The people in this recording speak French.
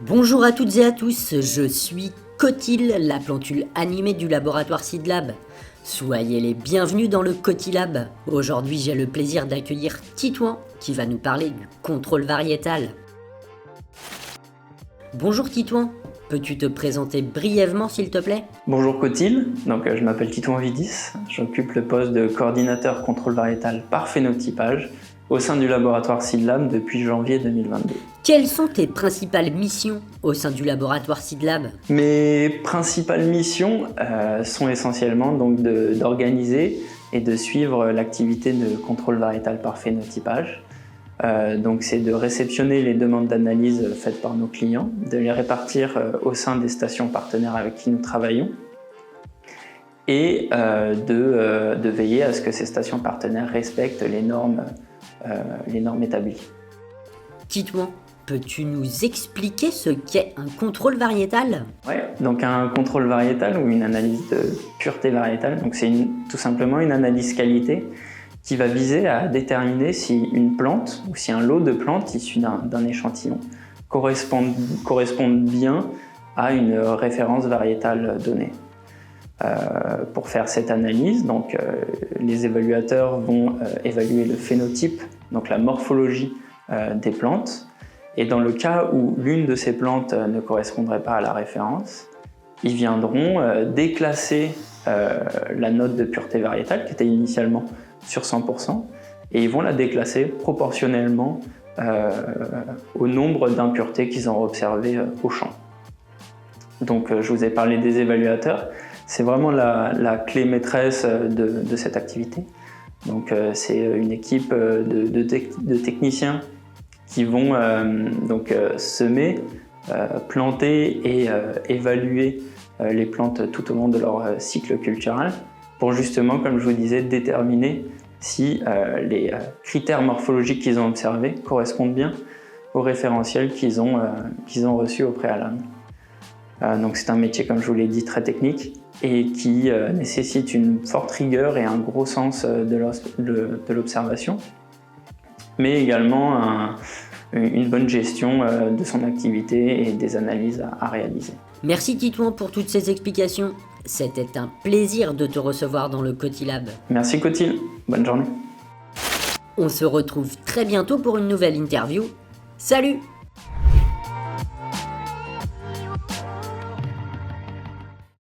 Bonjour à toutes et à tous, je suis Cotil, la plantule animée du laboratoire SeedLab. Soyez les bienvenus dans le Cotilab. Aujourd'hui, j'ai le plaisir d'accueillir Titouan qui va nous parler du contrôle variétal. Bonjour Titouan, peux-tu te présenter brièvement s'il te plaît ? Bonjour Cotil, je m'appelle Titouan Vidis, j'occupe le poste de coordinateur contrôle variétal par phénotypage au sein du laboratoire SeedLab depuis janvier 2022. Quelles sont tes principales missions au sein du laboratoire SeedLab ? Mes principales missions sont essentiellement d'organiser et de suivre l'activité de contrôle variétal par phénotypage. C'est de réceptionner les demandes d'analyse faites par nos clients, de les répartir au sein des stations partenaires avec qui nous travaillons et de veiller à ce que ces stations partenaires respectent les normes établies. Titouan, peux-tu nous expliquer ce qu'est un contrôle variétal ? Oui, donc un contrôle variétal ou une analyse de pureté variétale, c'est tout simplement une analyse qualité qui va viser à déterminer si une plante ou si un lot de plantes issu d'un échantillon correspondent bien à une référence variétale donnée. Pour faire cette analyse, les évaluateurs vont évaluer le phénotype, donc la morphologie des plantes, et dans le cas où l'une de ces plantes ne correspondrait pas à la référence, ils viendront déclasser la note de pureté variétale qui était initialement sur 100% et ils vont la déclasser proportionnellement au nombre d'impuretés qu'ils ont observées au champ. Je vous ai parlé des évaluateurs, c'est vraiment la clé maîtresse de cette activité. C'est une équipe de techniciens qui vont semer, planter et évaluer les plantes tout au long de leur cycle culturel pour justement, comme je vous disais, déterminer si les critères morphologiques qu'ils ont observés correspondent bien au référentiel qu'ils ont reçu au préalable. C'est un métier, comme je vous l'ai dit, très technique et qui nécessite une forte rigueur et un gros sens de l'observation, mais également une bonne gestion de son activité et des analyses à réaliser. Merci Titouan pour toutes ces explications. C'était un plaisir de te recevoir dans le Cotilab. Merci Cotil, bonne journée. On se retrouve très bientôt pour une nouvelle interview. Salut!